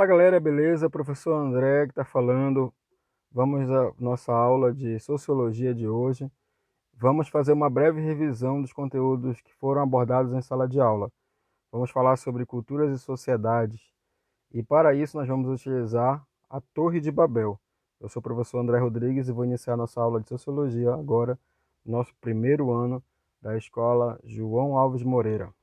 Fala galera, beleza? Professor André que está falando. Vamos à nossa aula de Sociologia de hoje. Vamos fazer uma breve revisão dos conteúdos que foram abordados em sala de aula. Vamos falar sobre culturas e sociedades. E para isso nós vamos utilizar a Torre de Babel. Eu sou o professor André Rodrigues e vou iniciar nossa aula de Sociologia agora, nosso primeiro ano da escola João Alves Moreira.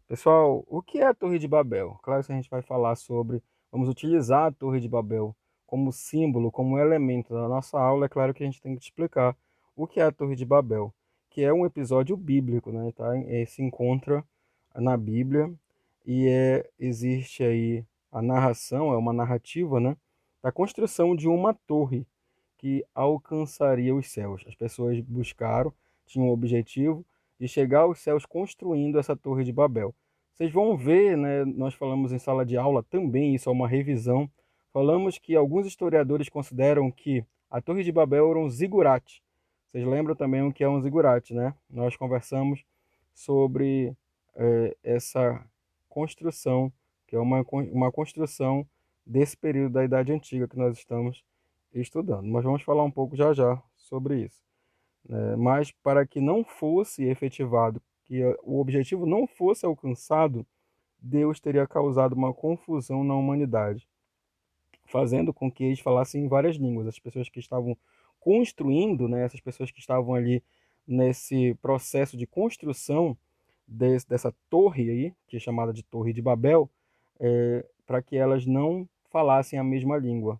Pessoal, o que é a Torre de Babel? Claro que a gente vai falar sobre, vamos utilizar a Torre de Babel como símbolo, como elemento da nossa aula. É claro que a gente tem que te explicar o que é a Torre de Babel, que é um episódio bíblico, né? Tá? Se encontra na Bíblia e existe aí a narração, é uma narrativa, né? Da construção de uma torre que alcançaria os céus. As pessoas buscaram, tinham o objetivo de chegar aos céus construindo essa Torre de Babel. Vocês vão ver, né, nós falamos em sala de aula também, isso é uma revisão. Falamos que alguns historiadores consideram que a Torre de Babel era um zigurate. Vocês lembram também o que é um zigurate, né? Nós conversamos sobre essa construção, que é uma construção desse período da Idade Antiga que nós estamos estudando. Mas vamos falar um pouco já já sobre isso, né? Mas para que não fosse efetivado, que o objetivo não fosse alcançado, Deus teria causado uma confusão na humanidade, fazendo com que eles falassem várias línguas. As pessoas que estavam construindo, né, essas pessoas que estavam ali nesse processo de construção dessa torre aí, que é chamada de Torre de Babel, para que elas não falassem a mesma língua.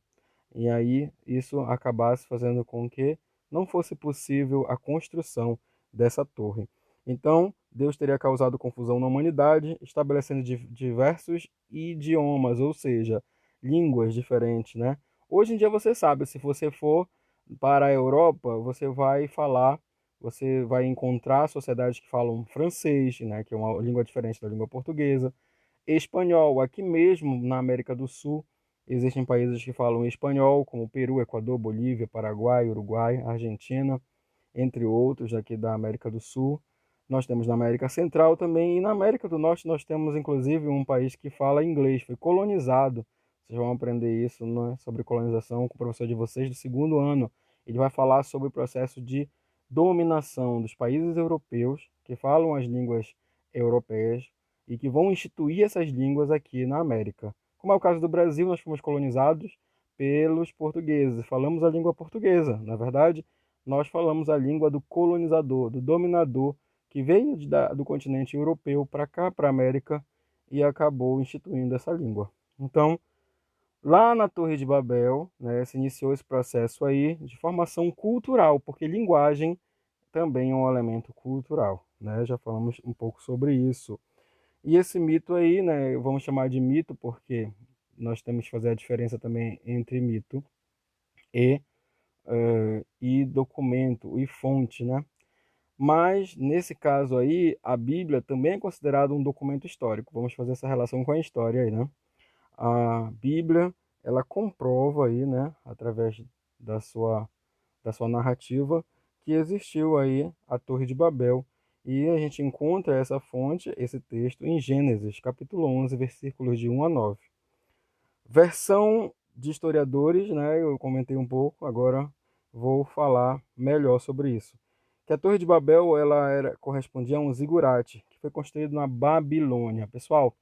E aí isso acabasse fazendo com que não fosse possível a construção dessa torre. Então, Deus teria causado confusão na humanidade, estabelecendo diversos idiomas, ou seja, línguas diferentes, né? Hoje em dia você sabe, se você for para a Europa, você vai encontrar sociedades que falam francês, né, que é uma língua diferente da língua portuguesa, espanhol. Aqui mesmo na América do Sul, existem países que falam espanhol, como Peru, Equador, Bolívia, Paraguai, Uruguai, Argentina, entre outros aqui da América do Sul. Nós temos na América Central também, e na América do Norte nós temos inclusive um país que fala inglês, foi colonizado. Vocês vão aprender isso, né, sobre colonização com o professor de vocês do segundo ano. Ele vai falar sobre o processo de dominação dos países europeus que falam as línguas europeias e que vão instituir essas línguas aqui na América. Como é o caso do Brasil, nós fomos colonizados pelos portugueses, falamos a língua portuguesa. Na verdade, nós falamos a língua do colonizador, do dominador, que veio do continente europeu para cá, para a América, e acabou instituindo essa língua. Então, lá na Torre de Babel, né, se iniciou esse processo aí de formação cultural, porque linguagem também é um elemento cultural, né? Já falamos um pouco sobre isso. E esse mito aí, né, vamos chamar de mito porque nós temos que fazer a diferença também entre mito e, e documento e fonte, né? Mas nesse caso aí, a Bíblia também é considerada um documento histórico. Vamos fazer essa relação com a história aí, né? A Bíblia, ela comprova aí, né, através da sua narrativa, que existiu aí a Torre de Babel. E a gente encontra essa fonte, esse texto, em Gênesis, capítulo 11, versículos de 1 a 9. Versão de historiadores, né? Eu comentei um pouco, agora vou falar melhor sobre isso. Que a Torre de Babel, correspondia a um zigurate, que foi construído na Babilônia. Pessoal,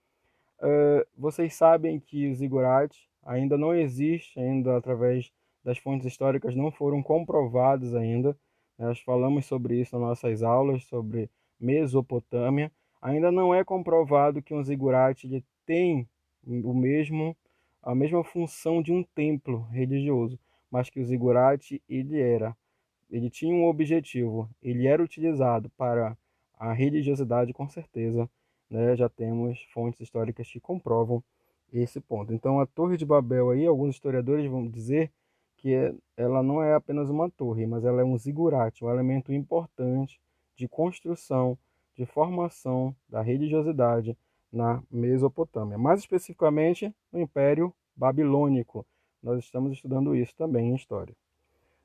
vocês sabem que o zigurate ainda não existe, ainda através das fontes históricas não foram comprovados ainda. Nós falamos sobre isso nas nossas aulas, sobre Mesopotâmia. Ainda não é comprovado que um zigurate ele tem o mesmo, a mesma função de um templo religioso, mas que o zigurate ele tinha um objetivo, ele era utilizado para a religiosidade com certeza, né? Já temos fontes históricas que comprovam esse ponto. Então, a Torre de Babel aí, alguns historiadores vão dizer que ela não é apenas uma torre, mas ela é um zigurate, um elemento importante de construção, de formação da religiosidade na Mesopotâmia, mais especificamente no Império Babilônico. Nós estamos estudando isso também em história.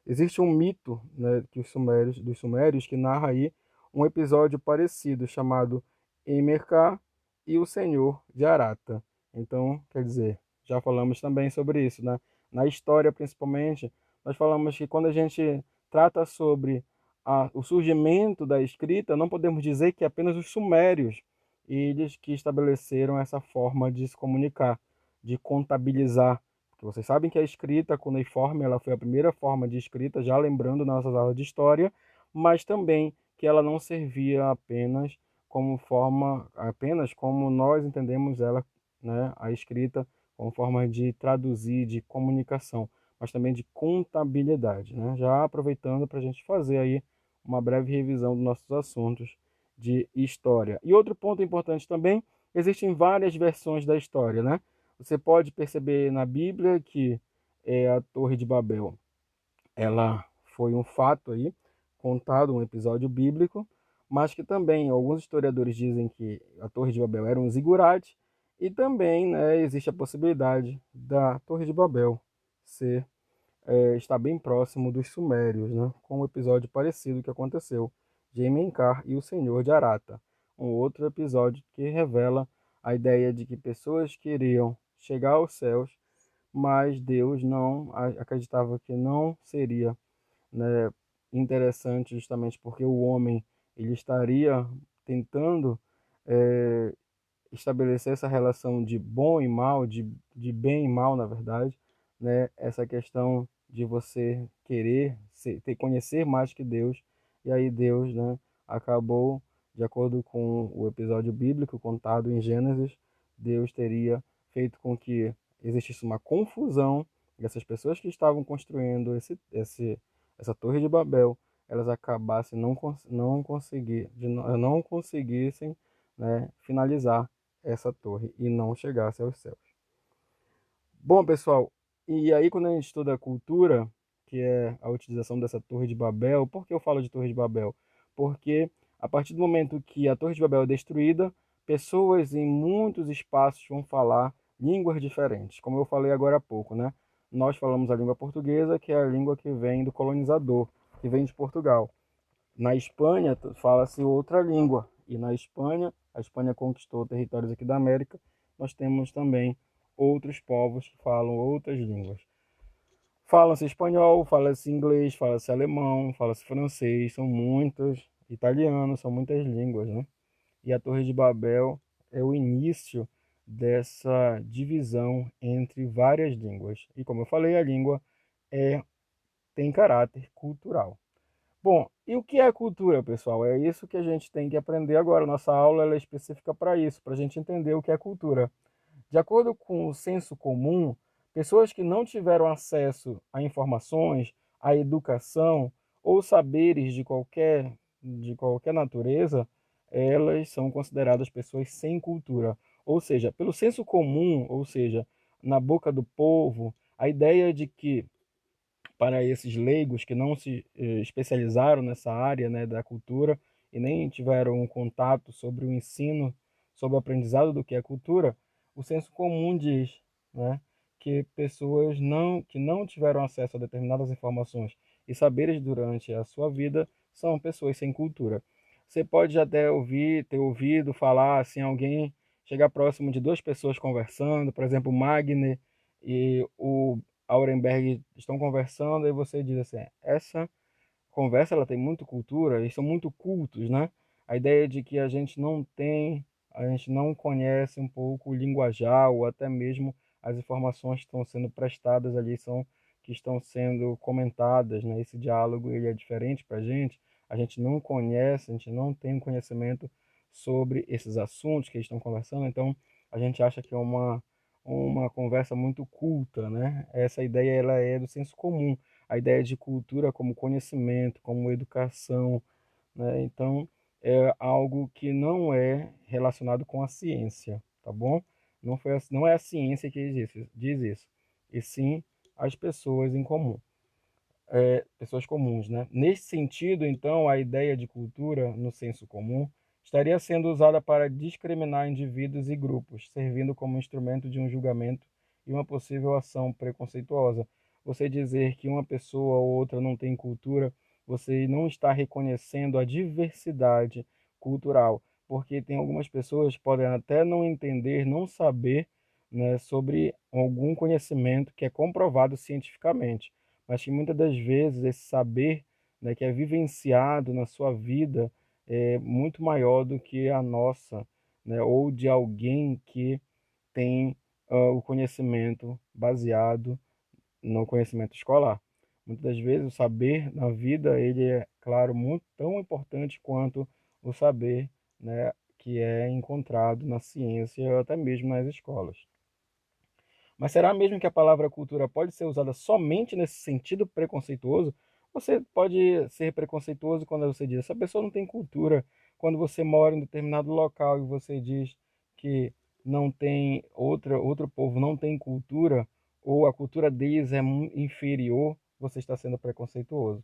Existe um mito, né, dos sumérios que narra aí um episódio parecido chamado Emerká e o Senhor de Arata. Então, quer dizer, já falamos também sobre isso, né? Na história, principalmente, nós falamos que quando a gente trata sobre o surgimento da escrita, não podemos dizer que apenas os sumérios, eles que estabeleceram essa forma de se comunicar, de contabilizar. Porque vocês sabem que a escrita cuneiforme, ela foi a primeira forma de escrita, já lembrando nossas aulas de história, mas também que ela não servia apenas como nós entendemos ela, né, a escrita como forma de traduzir, de comunicação, mas também de contabilidade, né? Já aproveitando para a gente fazer aí uma breve revisão dos nossos assuntos de história. E outro ponto importante também, existem várias versões da história, né? Você pode perceber na Bíblia que a Torre de Babel, ela foi um fato aí, contado, um episódio bíblico, mas que também alguns historiadores dizem que a Torre de Babel era um zigurate, e também, né, existe a possibilidade da Torre de Babel ser estar bem próximo dos sumérios, né, com um episódio parecido que aconteceu de Emencar e o Senhor de Arata, um outro episódio que revela a ideia de que pessoas queriam chegar aos céus, mas Deus não acreditava que não seria, né, interessante, justamente porque o homem ele estaria tentando estabelecer essa relação de bom e mal, de bem e mal, na verdade, né? Essa questão de você querer conhecer mais que Deus, e aí Deus, né, acabou, de acordo com o episódio bíblico contado em Gênesis, Deus teria feito com que existisse uma confusão, e essas pessoas que estavam construindo essa Torre de Babel, elas acabassem não conseguissem, né, finalizar essa torre e não chegasse aos céus. Bom, pessoal, e aí quando a gente estuda a cultura, que é a utilização dessa Torre de Babel, por que eu falo de Torre de Babel? Porque a partir do momento que a Torre de Babel é destruída, pessoas em muitos espaços vão falar línguas diferentes, como eu falei agora há pouco, né? Nós falamos a língua portuguesa, que é a língua que vem do colonizador, que vem de Portugal. Na Espanha fala-se outra língua, e na Espanha, a Espanha conquistou territórios aqui da América, nós temos também outros povos que falam outras línguas. Fala-se espanhol, fala-se inglês, fala-se alemão, fala-se francês, são muitos, italianos, são muitas línguas, né? E a Torre de Babel é o início dessa divisão entre várias línguas. E como eu falei, a língua é, tem caráter cultural. Bom, e o que é cultura, pessoal? É isso que a gente tem que aprender agora. Nossa aula ela é específica para isso, para a gente entender o que é cultura. De acordo com o senso comum, pessoas que não tiveram acesso a informações, a educação ou saberes de qualquer natureza, elas são consideradas pessoas sem cultura. Ou seja, pelo senso comum, ou seja, na boca do povo, a ideia de que para esses leigos que não se especializaram nessa área, né, da cultura e nem tiveram um contato sobre o ensino, sobre o aprendizado do que é cultura, o senso comum diz, né, que pessoas que não tiveram acesso a determinadas informações e saberes durante a sua vida são pessoas sem cultura. Você pode até ter ouvido falar assim, alguém chegar próximo de duas pessoas conversando, por exemplo, Magner e o Aurenberg estão conversando, e você diz assim, essa conversa ela tem muito cultura, eles são muito cultos, né? A ideia de que a gente não conhece um pouco o linguajar, ou até mesmo as informações que estão sendo prestadas ali, que estão sendo comentadas, né? Esse diálogo ele é diferente para a gente não conhece, a gente não tem conhecimento sobre esses assuntos que eles estão conversando, então a gente acha que é uma conversa muito culta, né? Essa ideia ela é do senso comum, a ideia de cultura como conhecimento, como educação, né? Então, é algo que não é relacionado com a ciência, tá bom? Não é a ciência que diz isso, e sim as pessoas em comum, pessoas comuns, né? Nesse sentido, então, a ideia de cultura, no senso comum, estaria sendo usada para discriminar indivíduos e grupos, servindo como instrumento de um julgamento e uma possível ação preconceituosa. Você dizer que uma pessoa ou outra não tem cultura, você não está reconhecendo a diversidade cultural, porque tem algumas pessoas que podem até não entender, não saber, né, sobre algum conhecimento que é comprovado cientificamente, mas que muitas das vezes esse saber, né, que é vivenciado na sua vida é muito maior do que a nossa, né, ou de alguém que tem o conhecimento baseado no conhecimento escolar. Muitas das vezes o saber na vida ele é, claro, muito tão importante quanto o saber, né, que é encontrado na ciência ou até mesmo nas escolas. Mas será mesmo que a palavra cultura pode ser usada somente nesse sentido preconceituoso? Você pode ser preconceituoso quando você diz essa pessoa não tem cultura. Quando você mora em determinado local e você diz que não tem outro povo não tem cultura ou a cultura deles é inferior, você está sendo preconceituoso.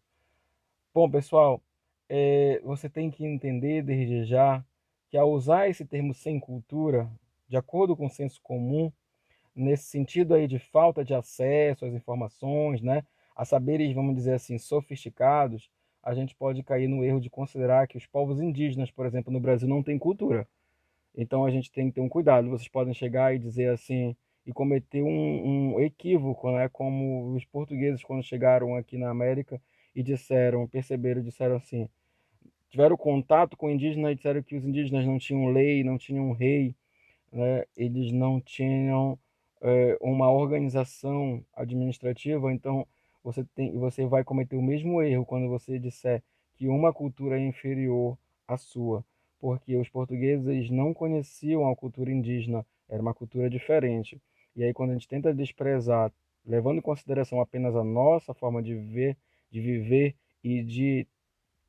Bom, pessoal, você tem que entender desde já que ao usar esse termo sem cultura, de acordo com o senso comum, nesse sentido aí de falta de acesso às informações, né, a saberes, vamos dizer assim, sofisticados, a gente pode cair no erro de considerar que os povos indígenas, por exemplo, no Brasil não têm cultura. Então a gente tem que ter um cuidado. Vocês podem chegar e dizer assim e cometer um equívoco, né, como os portugueses quando chegaram aqui na América e disseram, perceberam, disseram assim, tiveram contato com indígenas e disseram que os indígenas não tinham lei, não tinham rei, né, eles não tinham uma organização administrativa, então você vai cometer o mesmo erro quando você disser que uma cultura é inferior à sua, porque os portugueses eles não conheciam a cultura indígena, era uma cultura diferente. E aí quando a gente tenta desprezar, levando em consideração apenas a nossa forma de viver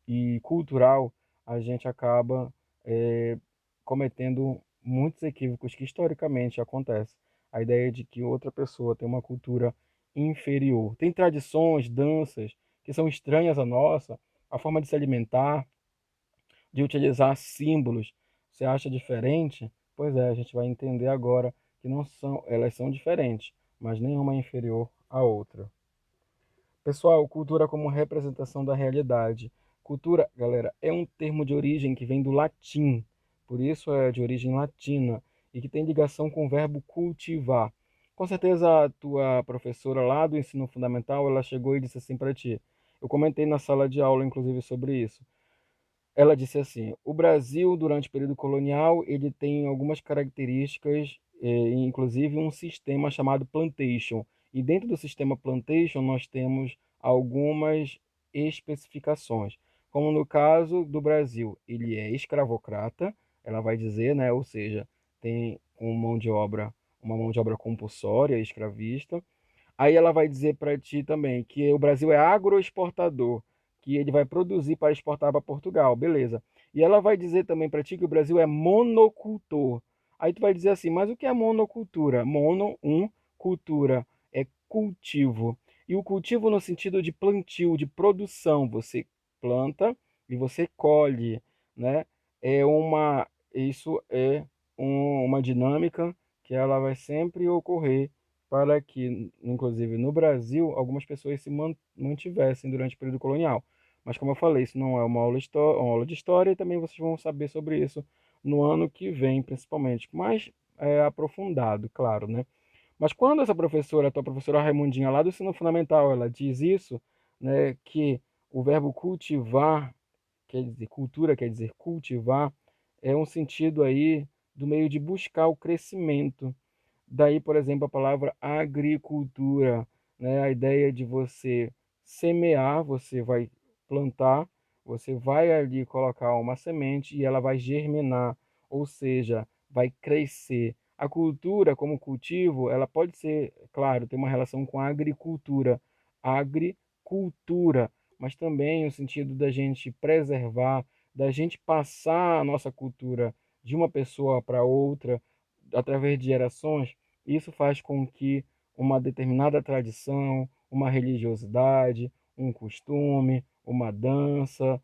e cultural, a gente acaba eh, cometendo muitos equívocos que historicamente acontecem. A ideia de que outra pessoa tem uma cultura inferior. Tem tradições, danças que são estranhas à nossa, a forma de se alimentar, de utilizar símbolos. Você acha diferente? Pois é, a gente vai entender agora que não são, elas são diferentes, mas nenhuma é inferior à outra. Pessoal, cultura como representação da realidade. Cultura, galera, é um termo de origem que vem do latim, por isso é de origem latina e que tem ligação com o verbo cultivar. Com certeza a tua professora lá do ensino fundamental, ela chegou e disse assim para ti. Eu comentei na sala de aula, inclusive, sobre isso. Ela disse assim: o Brasil, durante o período colonial, ele tem algumas características, inclusive um sistema chamado plantation. E dentro do sistema plantation, nós temos algumas especificações. Como no caso do Brasil, ele é escravocrata, ela vai dizer, né? Ou seja, tem uma mão de obra compulsória, escravista. Aí ela vai dizer para ti também que o Brasil é agroexportador, que ele vai produzir para exportar para Portugal, beleza. E ela vai dizer também para ti que o Brasil é monocultor. Aí tu vai dizer assim, mas o que é monocultura? Mono, cultura, é cultivo. E o cultivo no sentido de plantio, de produção, você planta e você colhe, né? Isso é uma dinâmica que ela vai sempre ocorrer para que, inclusive no Brasil, algumas pessoas se mantivessem durante o período colonial. Mas, como eu falei, isso não é uma aula de história e também vocês vão saber sobre isso no ano que vem, principalmente, mais aprofundado, claro, né? Mas quando essa professora, a tua professora Raimundinha lá do ensino fundamental, ela diz isso, né, que o verbo cultivar, quer dizer, cultura quer dizer cultivar, é um sentido aí do meio de buscar o crescimento. Daí, por exemplo, a palavra agricultura, né? A ideia de você semear, você vai plantar, você vai ali colocar uma semente e ela vai germinar, ou seja, vai crescer. A cultura, como cultivo, ela pode ser, claro, ter uma relação com a agricultura, mas também o sentido da gente preservar, da gente passar a nossa cultura de uma pessoa para outra através de gerações. Isso faz com que uma determinada tradição, uma religiosidade, um costume, uma dança,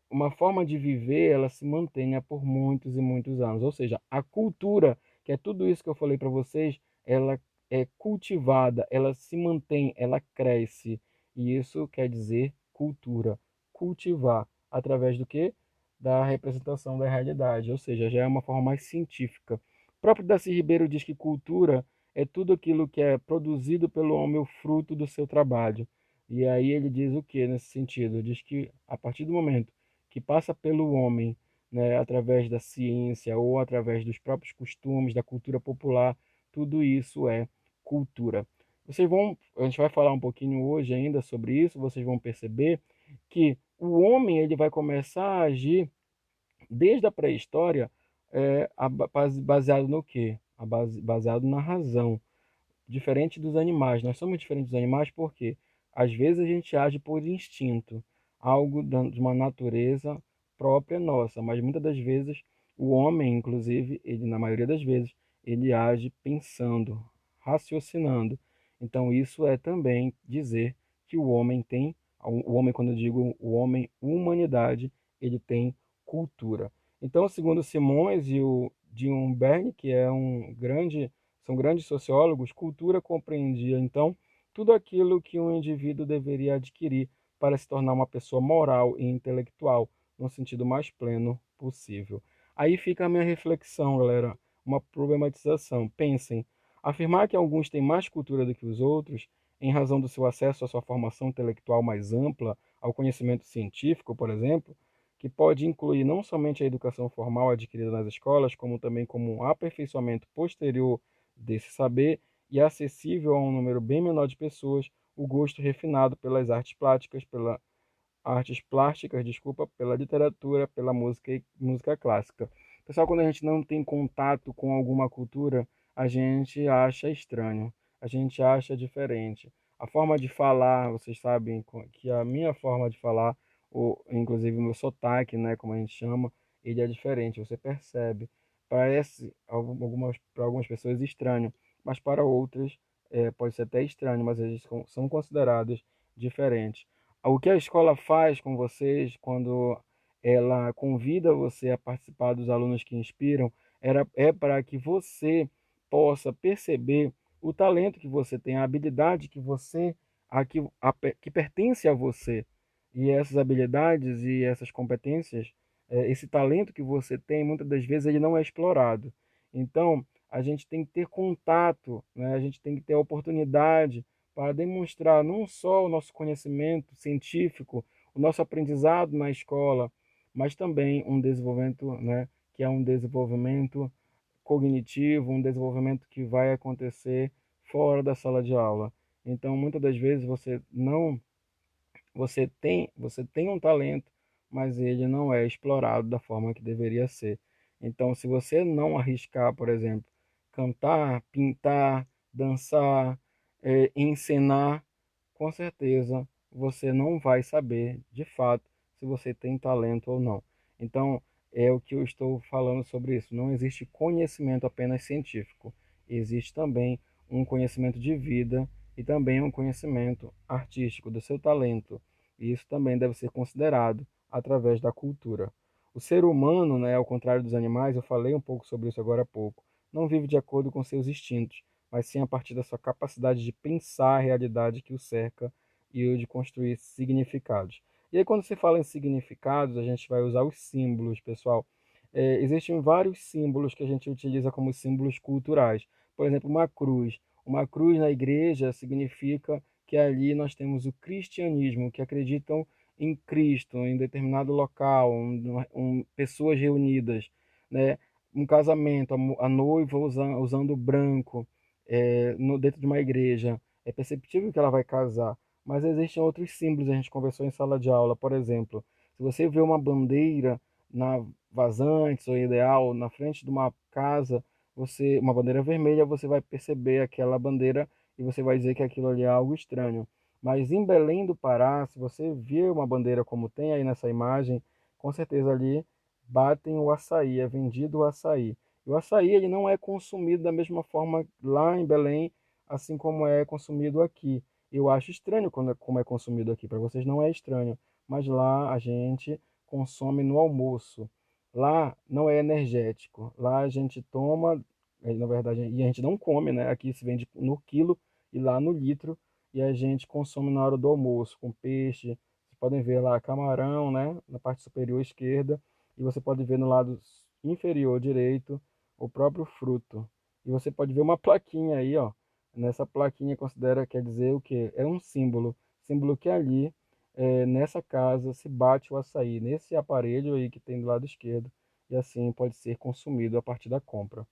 uma forma de viver, ela se mantenha por muitos e muitos anos. Ou seja, a cultura, que é tudo isso que eu falei para vocês, ela é cultivada, ela se mantém, ela cresce. E isso quer dizer cultura. Cultivar através do quê? Da representação da realidade. Ou seja, já é uma forma mais científica. próprio Darcy Ribeiro diz que cultura é tudo aquilo que é produzido pelo homem, o fruto do seu trabalho. E aí ele diz o que nesse sentido? Diz que a partir do momento que passa pelo homem, né, através da ciência ou através dos próprios costumes, da cultura popular, tudo isso é cultura. A gente vai falar um pouquinho hoje ainda sobre isso, vocês vão perceber que o homem ele vai começar a agir desde a pré-história baseado no quê? Baseado na razão, diferente dos animais. Nós somos diferentes dos animais porque às vezes a gente age por instinto, algo de uma natureza própria nossa, mas muitas das vezes o homem, inclusive, ele na maioria das vezes, ele age pensando, raciocinando. Então isso é também dizer que o homem, quando eu digo o homem, humanidade, ele tem cultura. Então, segundo Simões e o Dion Berne, que é são grandes sociólogos, cultura compreendia, então, tudo aquilo que um indivíduo deveria adquirir para se tornar uma pessoa moral e intelectual, no sentido mais pleno possível. Aí fica a minha reflexão, galera, uma problematização. Pensem, afirmar que alguns têm mais cultura do que os outros, em razão do seu acesso à sua formação intelectual mais ampla, ao conhecimento científico, por exemplo, que pode incluir não somente a educação formal adquirida nas escolas, como também como um aperfeiçoamento posterior desse saber e acessível a um número bem menor de pessoas, o gosto refinado pelas artes plásticas, desculpa, pela literatura, pela música e música clássica. Pessoal, quando a gente não tem contato com alguma cultura, a gente acha estranho, a gente acha diferente. A forma de falar, vocês sabem que a minha forma de falar, ou inclusive o meu sotaque, né, como a gente chama, ele é diferente, você percebe. Parece para algumas pessoas estranho, mas para outras pode ser até estranho, mas eles são considerados diferentes. O que a escola faz com vocês quando ela convida você a participar dos alunos que inspiram é para que você possa perceber o talento que você tem, a habilidade que que pertence a você. E essas habilidades e essas competências, esse talento que você tem, muitas das vezes ele não é explorado. Então, a gente tem que ter contato, né? A gente tem que ter a oportunidade para demonstrar não só o nosso conhecimento científico, o nosso aprendizado na escola, mas também um desenvolvimento, né, que é um desenvolvimento cognitivo, um desenvolvimento que vai acontecer fora da sala de aula. Então, muitas das vezes você tem um talento, mas ele não é explorado da forma que deveria ser. Então, se você não arriscar, por exemplo, cantar, pintar, dançar, encenar, com certeza você não vai saber de fato se você tem talento ou não. Então, é o que eu estou falando sobre isso. Não existe conhecimento apenas científico, existe também um conhecimento de vida e também um conhecimento artístico do seu talento. E isso também deve ser considerado através da cultura. O ser humano, né, ao contrário dos animais, eu falei um pouco sobre isso agora há pouco, não vive de acordo com seus instintos, mas sim a partir da sua capacidade de pensar a realidade que o cerca e o de construir significados. E aí, quando se fala em significados, a gente vai usar os símbolos, pessoal. Existem vários símbolos que a gente utiliza como símbolos culturais. Por exemplo, uma cruz. Uma cruz na igreja significa que ali nós temos o cristianismo, que acreditam em Cristo, em determinado local, pessoas reunidas, né? Um casamento, a noiva usando branco, dentro de uma igreja, é perceptível que ela vai casar, mas existem outros símbolos, a gente conversou em sala de aula, por exemplo, se você vê uma bandeira na vazantes ou ideal na frente de uma casa, uma bandeira vermelha, você vai perceber aquela bandeira e você vai dizer que aquilo ali é algo estranho. Mas em Belém do Pará, se você vê uma bandeira como tem aí nessa imagem, com certeza ali batem o açaí, é vendido o açaí. E o açaí ele não é consumido da mesma forma lá em Belém, assim como é consumido aqui. Eu acho estranho como é consumido aqui, para vocês não é estranho, mas lá a gente consome no almoço. Lá não é energético, lá a gente toma, na verdade, e a gente não come, né? Aqui se vende no quilo e lá no litro, e a gente consome na hora do almoço, com peixe. Vocês podem ver lá camarão, né? Na parte superior esquerda, e você pode ver no lado inferior direito o próprio fruto. E você pode ver uma plaquinha aí, ó. Nessa plaquinha considera, quer dizer o quê? É um símbolo. Símbolo que ali, nessa casa, se bate o açaí, nesse aparelho aí que tem do lado esquerdo, e assim pode ser consumido a partir da compra.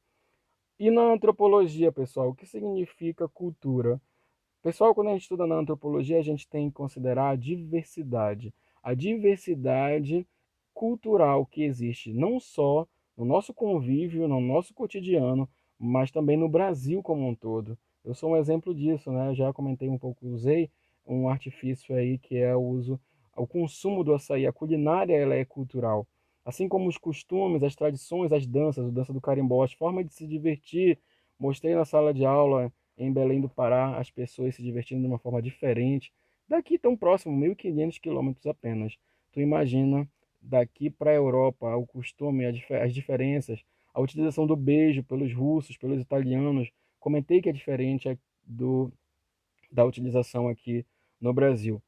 E na antropologia, pessoal, o que significa cultura? Pessoal, quando a gente estuda na antropologia, a gente tem que considerar a diversidade cultural que existe, não só no nosso convívio, no nosso cotidiano, mas também no Brasil como um todo. Eu sou um exemplo disso, né? Eu já comentei um pouco, usei um artifício aí que é o consumo do açaí. A culinária, ela é cultural. Assim como os costumes, as tradições, as danças, a dança do carimbó, as formas de se divertir. Mostrei na sala de aula em Belém do Pará, as pessoas se divertindo de uma forma diferente. Daqui tão próximo, 1.500 quilômetros apenas. Tu imagina daqui para a Europa, o costume, as diferenças, a utilização do beijo pelos russos, pelos italianos. Comentei que é diferente do, da utilização aqui no Brasil.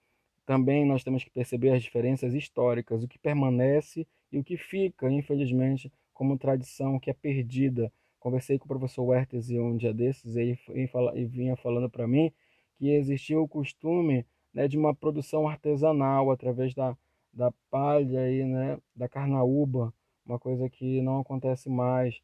Também nós temos que perceber as diferenças históricas, o que permanece e o que fica, infelizmente, como tradição que é perdida. Conversei com o professor Werthes um dia desses e ele vinha falando para mim que existia o costume, né, de uma produção artesanal através da palha aí, né, da carnaúba, uma coisa que não acontece mais.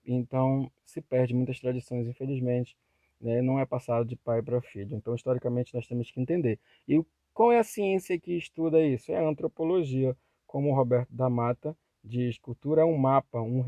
Então se perde muitas tradições, infelizmente, né, não é passado de pai para filho. Então, historicamente, nós temos que entender. E qual é a ciência que estuda isso? É a antropologia, como o Roberto da Mata diz. Cultura é um mapa, um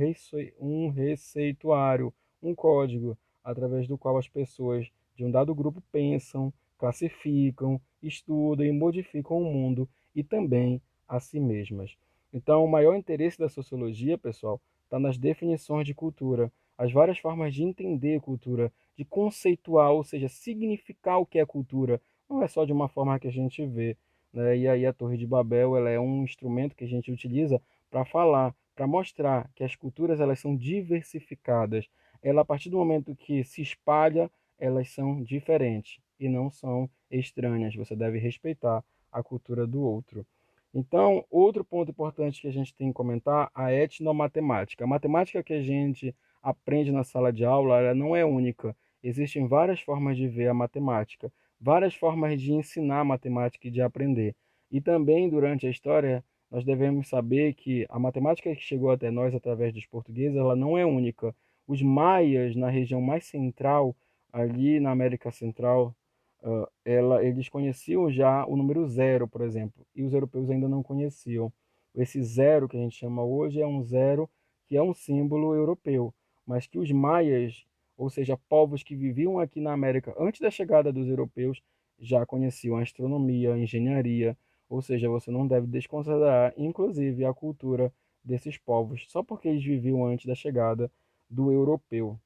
receituário, um código, através do qual as pessoas de um dado grupo pensam, classificam, estudam e modificam o mundo e também a si mesmas. Então, o maior interesse da sociologia, pessoal, está nas definições de cultura, as várias formas de entender cultura, de conceituar, ou seja, significar o que é cultura, não é só de uma forma que a gente vê, né? E aí a Torre de Babel, ela é um instrumento que a gente utiliza para falar, para mostrar que as culturas elas são diversificadas. Ela a partir do momento que se espalha, elas são diferentes e não são estranhas. Você deve respeitar a cultura do outro. Então, outro ponto importante que a gente tem que comentar, a etnomatemática. A matemática que a gente aprende na sala de aula, ela não é única. Existem várias formas de ver a matemática, várias formas de ensinar matemática e de aprender. E também, durante a história, nós devemos saber que a matemática que chegou até nós através dos portugueses, ela não é única. Os maias, na região mais central, ali na América Central, eles conheciam já o número zero, por exemplo, e os europeus ainda não conheciam. Esse zero que a gente chama hoje é um zero que é um símbolo europeu, mas que os maias, ou seja, povos que viviam aqui na América antes da chegada dos europeus, já conheciam a astronomia, a engenharia, ou seja, você não deve desconsiderar, inclusive, a cultura desses povos, só porque eles viviam antes da chegada do europeu.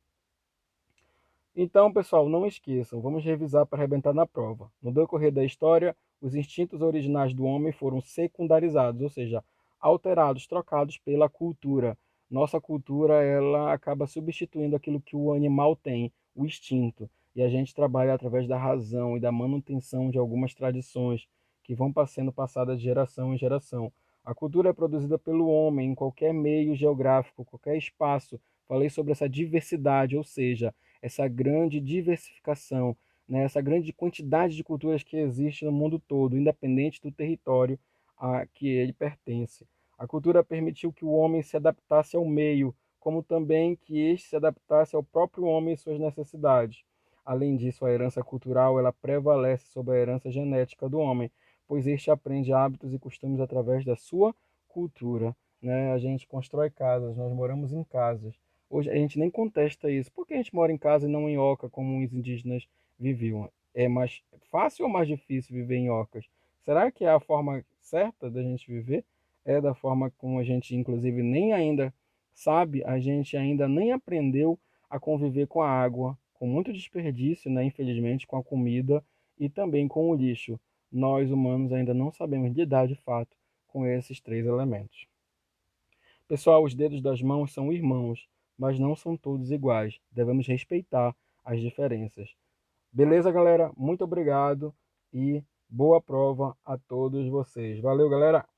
Então, pessoal, não esqueçam, vamos revisar para arrebentar na prova. No decorrer da história, os instintos originais do homem foram secundarizados, ou seja, alterados, trocados pela cultura. Nossa cultura, ela acaba substituindo aquilo que o animal tem, o instinto. E a gente trabalha através da razão e da manutenção de algumas tradições que vão sendo passadas de geração em geração. A cultura é produzida pelo homem em qualquer meio geográfico, qualquer espaço. Falei sobre essa diversidade, ou seja, essa grande diversificação, né, essa grande quantidade de culturas que existe no mundo todo, independente do território a que ele pertence. A cultura permitiu que o homem se adaptasse ao meio, como também que este se adaptasse ao próprio homem e suas necessidades. Além disso, a herança cultural ela prevalece sobre a herança genética do homem, pois este aprende hábitos e costumes através da sua cultura. Né? A gente constrói casas, nós moramos em casas. Hoje a gente nem contesta isso. Por que a gente mora em casa e não em oca, como os indígenas viviam? É mais fácil ou mais difícil viver em ocas? Será que é a forma certa da gente viver? É da forma como a gente, inclusive, nem ainda sabe, a gente ainda nem aprendeu a conviver com a água, com muito desperdício, né? Infelizmente, com a comida e também com o lixo. Nós, humanos, ainda não sabemos lidar de fato com esses três elementos. Pessoal, os dedos das mãos são irmãos, mas não são todos iguais. Devemos respeitar as diferenças. Beleza, galera? Muito obrigado e boa prova a todos vocês. Valeu, galera!